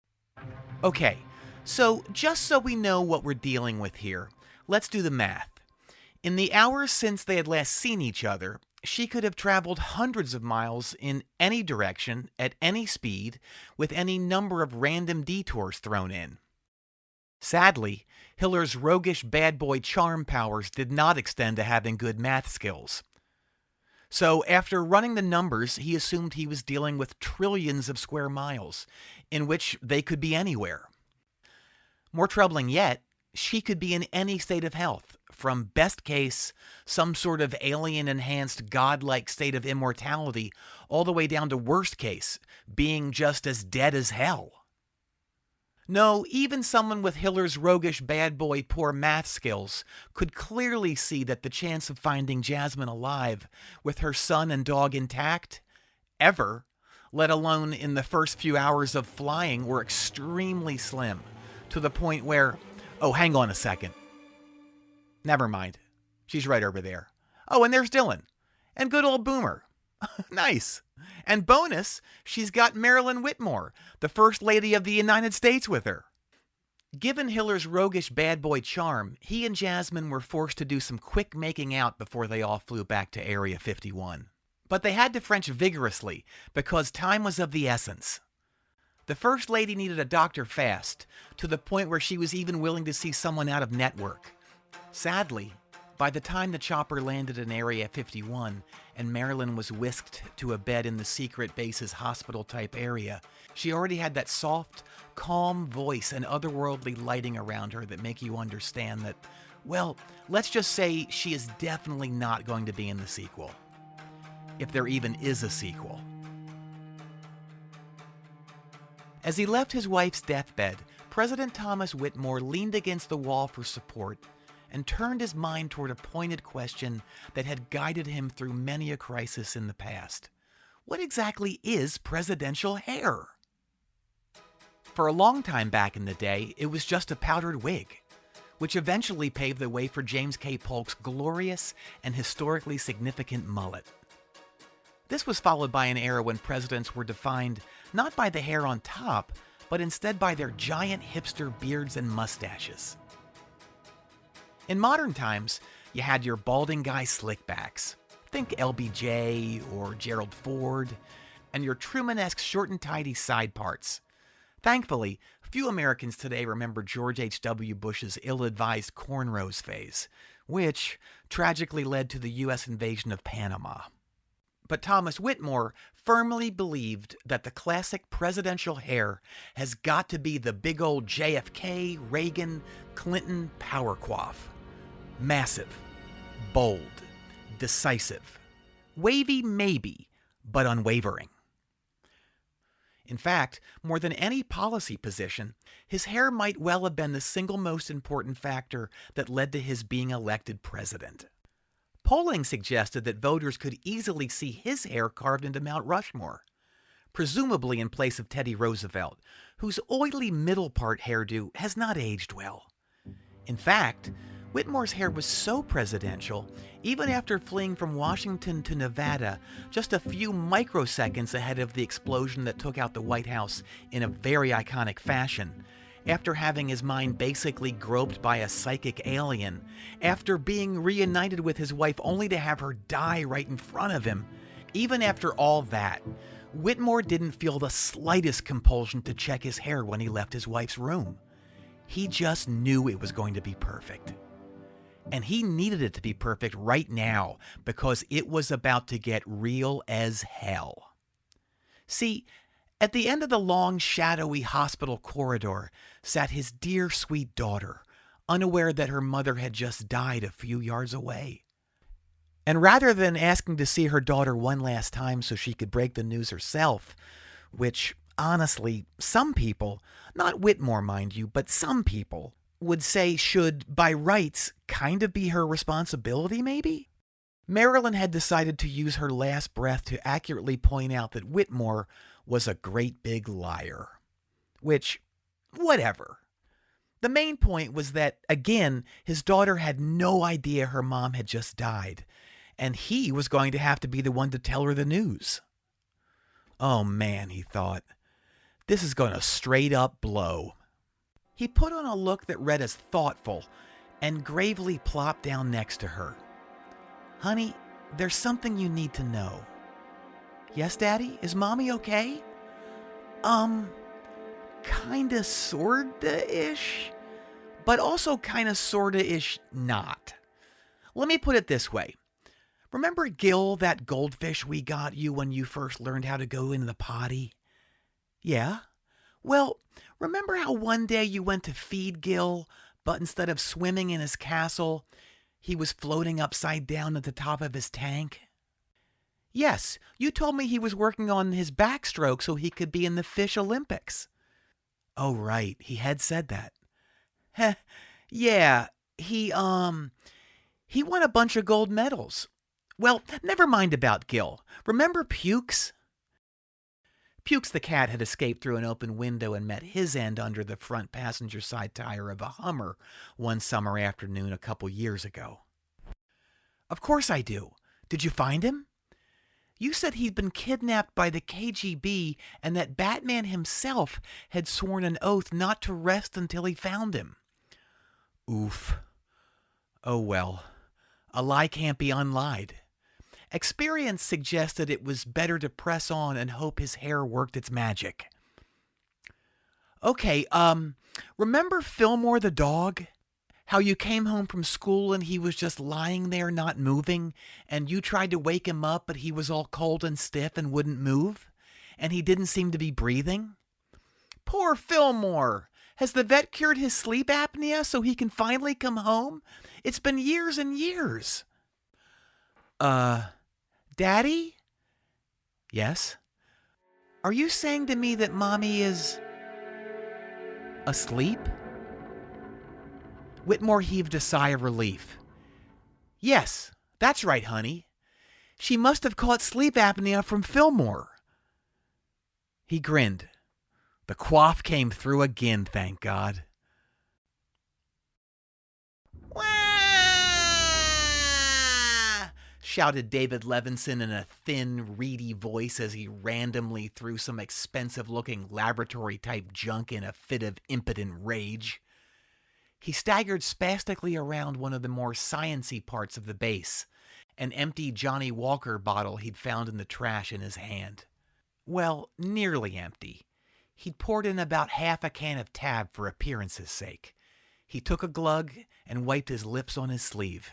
Okay, so just so we know what we're dealing with here, let's do the math. In the hours since they had last seen each other, she could have traveled hundreds of miles in any direction, at any speed, with any number of random detours thrown in. Sadly, Hiller's roguish bad boy charm powers did not extend to having good math skills. So after running the numbers, he assumed he was dealing with trillions of square miles, in which they could be anywhere. More troubling yet, she could be in any state of health, from best case, some sort of alien-enhanced godlike state of immortality, all the way down to worst case, being just as dead as hell. No, even someone with Hiller's roguish bad boy poor math skills could clearly see that the chance of finding Jasmine alive, with her son and dog intact, ever, let alone in the first few hours of flying, were extremely slim, to the point where, oh, hang on a second. Never mind. She's right over there. Oh, and there's Dylan. And good old Boomer. Nice. And bonus, she's got Marilyn Whitmore, the First Lady of the United States, with her. Given Hiller's roguish bad boy charm, he and Jasmine were forced to do some quick making out before they all flew back to Area 51. But they had to French vigorously, because time was of the essence. The First Lady needed a doctor fast, to the point where she was even willing to see someone out of network. Sadly, by the time the chopper landed in Area 51 and Marilyn was whisked to a bed in the secret base's hospital-type area, she already had that soft, calm voice and otherworldly lighting around her that make you understand that, well, let's just say she is definitely not going to be in the sequel. If there even is a sequel. As he left his wife's deathbed, President Thomas Whitmore leaned against the wall for support and turned his mind toward a pointed question that had guided him through many a crisis in the past. What exactly is presidential hair? For a long time back in the day, it was just a powdered wig, which eventually paved the way for James K. Polk's glorious and historically significant mullet. This was followed by an era when presidents were defined not by the hair on top, but instead by their giant hipster beards and mustaches. In modern times, you had your balding guy slickbacks. Think LBJ or Gerald Ford, and your Truman-esque short and tidy side parts. Thankfully, few Americans today remember George H.W. Bush's ill-advised cornrows phase, which tragically led to the U.S. invasion of Panama. But Thomas Whitmore firmly believed that the classic presidential hair has got to be the big old JFK, Reagan, Clinton power coif. Massive, bold, decisive. Wavy maybe, but unwavering. In fact, more than any policy position, his hair might well have been the single most important factor that led to his being elected president. Polling suggested that voters could easily see his hair carved into Mount Rushmore, presumably in place of Teddy Roosevelt, whose oily middle part hairdo has not aged well. In fact, Whitmore's hair was so presidential, even after fleeing from Washington to Nevada just a few microseconds ahead of the explosion that took out the White House in a very iconic fashion, after having his mind basically groped by a psychic alien, after being reunited with his wife only to have her die right in front of him, even after all that, Whitmore didn't feel the slightest compulsion to check his hair when he left his wife's room. He just knew it was going to be perfect. And he needed it to be perfect right now because it was about to get real as hell. See, At the end of the long, shadowy hospital corridor sat his dear, sweet daughter, unaware that her mother had just died a few yards away. And rather than asking to see her daughter one last time so she could break the news herself, which, honestly, some people, not Whitmore, mind you, but some people, would say should, by rights, kind of be her responsibility, maybe? Marilyn had decided to use her last breath to accurately point out that Whitmore was a great big liar. Which, whatever. The main point was that, again, his daughter had no idea her mom had just died, and he was going to have to be the one to tell her the news. Oh man, he thought, this is going to straight up blow. He put on a look that read as thoughtful and gravely plopped down next to her. Honey, there's something you need to know. Yes, Daddy? Is Mommy okay? Kinda sorta-ish, but also kinda sorta-ish not. Let me put it this way. Remember Gil, that goldfish we got you when you first learned how to go into the potty? Yeah? Well, remember how one day you went to feed Gil, but instead of swimming in his castle, he was floating upside down at the top of his tank? Yes, you told me he was working on his backstroke so he could be in the Fish Olympics. Oh, right, he had said that. Heh, yeah, he won a bunch of gold medals. Well, never mind about Gil. Remember Pukes? Pukes the cat had escaped through an open window and met his end under the front passenger side tire of a Hummer one summer afternoon a couple years ago. Of course I do. Did you find him? You said he'd been kidnapped by the KGB and that Batman himself had sworn an oath not to rest until he found him. Oof. Oh well. A lie can't be unlied. Experience suggested it was better to press on and hope his hair worked its magic. Okay, remember Fillmore the dog? How you came home from school and he was just lying there not moving, and you tried to wake him up but he was all cold and stiff and wouldn't move, and he didn't seem to be breathing? Poor Fillmore! Has the vet cured his sleep apnea so he can finally come home? It's been years and years. Daddy? Yes? Are you saying to me that Mommy is asleep? Whitmore heaved a sigh of relief. Yes, that's right, honey. She must have caught sleep apnea from Fillmore. He grinned. The Coif came through again, thank God. Wah! Shouted David Levinson in a thin, reedy voice as he randomly threw some expensive-looking laboratory-type junk in a fit of impotent rage. He staggered spastically around one of the more science-y parts of the base, an empty Johnny Walker bottle he'd found in the trash in his hand. Well, nearly empty. He'd poured in about half a can of Tab for appearance's sake. He took a glug and wiped his lips on his sleeve.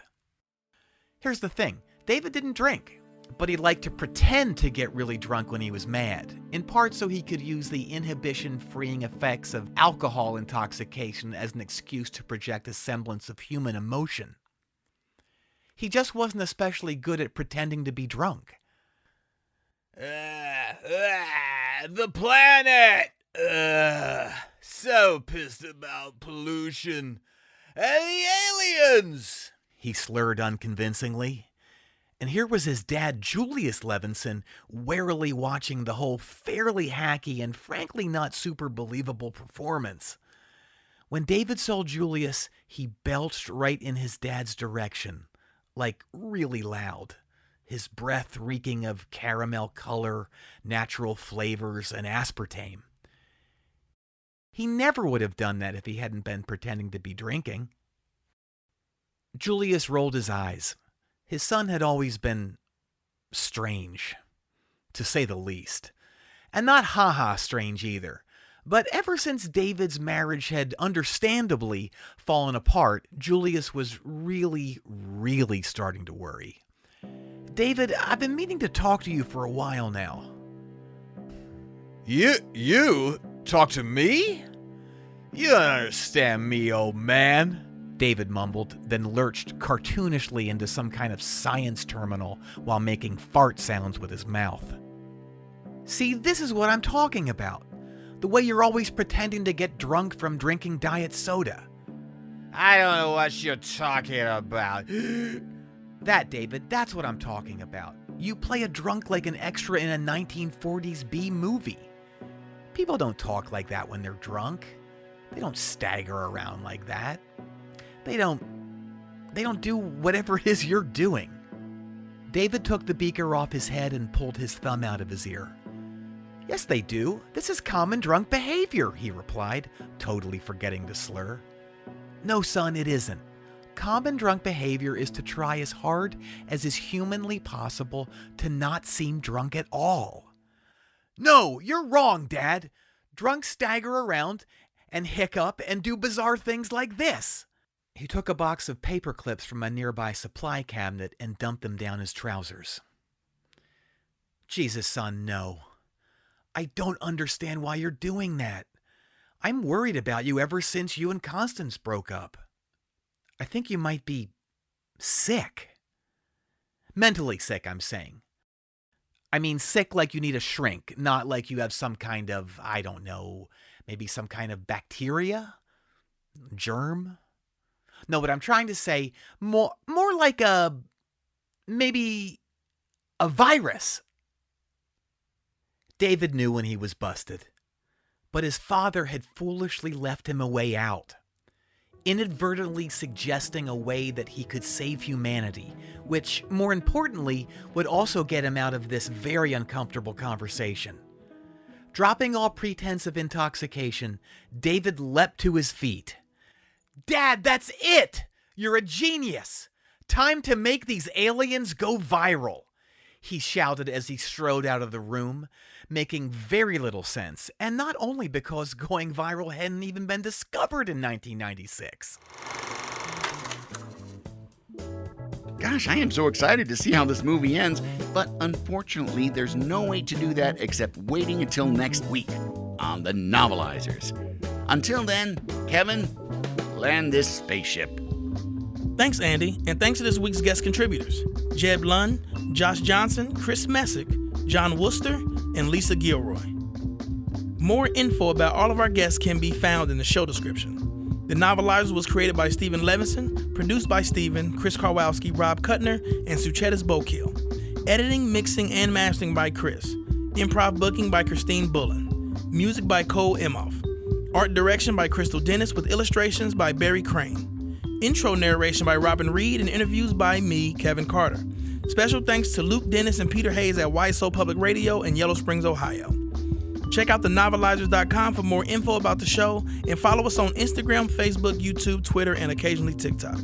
Here's the thing. David didn't drink, but he liked to pretend to get really drunk when he was mad, in part so he could use the inhibition-freeing effects of alcohol intoxication as an excuse to project a semblance of human emotion. He just wasn't especially good at pretending to be drunk. The planet! So pissed about pollution. And the aliens! He slurred unconvincingly. And here was his dad, Julius Levinson, warily watching the whole fairly hacky and frankly not super believable performance. When David saw Julius, he belched right in his dad's direction, like really loud, his breath reeking of caramel color, natural flavors, and aspartame. He never would have done that if he hadn't been pretending to be drinking. Julius rolled his eyes. His son had always been strange, to say the least. And not ha-ha strange either. But ever since David's marriage had understandably fallen apart, Julius was really, really starting to worry. David, I've been meaning to talk to you for a while now. You? Talk to me? You don't understand me, old man. David mumbled, then lurched cartoonishly into some kind of science terminal while making fart sounds with his mouth. See, this is what I'm talking about. The way you're always pretending to get drunk from drinking diet soda. I don't know what you're talking about. That, David, that's what I'm talking about. You play a drunk like an extra in a 1940s B movie. People don't talk like that when they're drunk. They don't stagger around like that. They don't do whatever it is you're doing. David took the beaker off his head and pulled his thumb out of his ear. Yes, they do. This is common drunk behavior, he replied, totally forgetting to slur. No, son, it isn't. Common drunk behavior is to try as hard as is humanly possible to not seem drunk at all. No, you're wrong, Dad. Drunks stagger around and hiccup and do bizarre things like this. He took a box of paper clips from a nearby supply cabinet and dumped them down his trousers. Jesus, son, no. I don't understand why you're doing that. I'm worried about you ever since you and Constance broke up. I think you might be sick. Mentally sick, I'm saying. I mean sick like you need a shrink, not like you have some kind of, I don't know, maybe some kind of bacteria? Germ? No, but I'm trying to say more like maybe a virus. David knew when he was busted, but his father had foolishly left him a way out, inadvertently suggesting a way that he could save humanity, which, more importantly, would also get him out of this very uncomfortable conversation. Dropping all pretense of intoxication, David leapt to his feet. Dad, that's it! You're a genius! Time to make these aliens go viral! He shouted as he strode out of the room, making very little sense, and not only because going viral hadn't even been discovered in 1996. Gosh, I am so excited to see how this movie ends, but unfortunately, there's no way to do that except waiting until next week on the Novelizers. Until then, Kevin, land this spaceship. Thanks, Andy, and thanks to this week's guest contributors, Jeb Lund, Josh Johnson, Chris Messick, Jon Wurster, and Lisa Gilroy. More info about all of our guests can be found in the show description. The Novelizers was created by Stephen Levinson, produced by Stephen, Chris Karwowski, Rob Kuttner, and Suchetis Bokiel. Editing, mixing, and mastering by Chris. Improv booking by Christine Bullen. Music by Cole Imhoff. Art direction by Crystal Dennis with illustrations by Barry Crane. Intro narration by Robin Reed and interviews by me, Kevin Carter. Special thanks to Luke Dennis and Peter Hayes at YSO Public Radio in Yellow Springs, Ohio. Check out thenovelizers.com for more info about the show and follow us on Instagram, Facebook, YouTube, Twitter, and occasionally TikTok.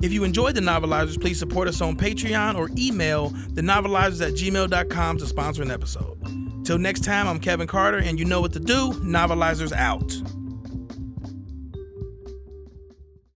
If you enjoyed The Novelizers, please support us on Patreon or email thenovelizers@gmail.com to sponsor an episode. Till next time, I'm Kevin Carter, and you know what to do. Novelizers out.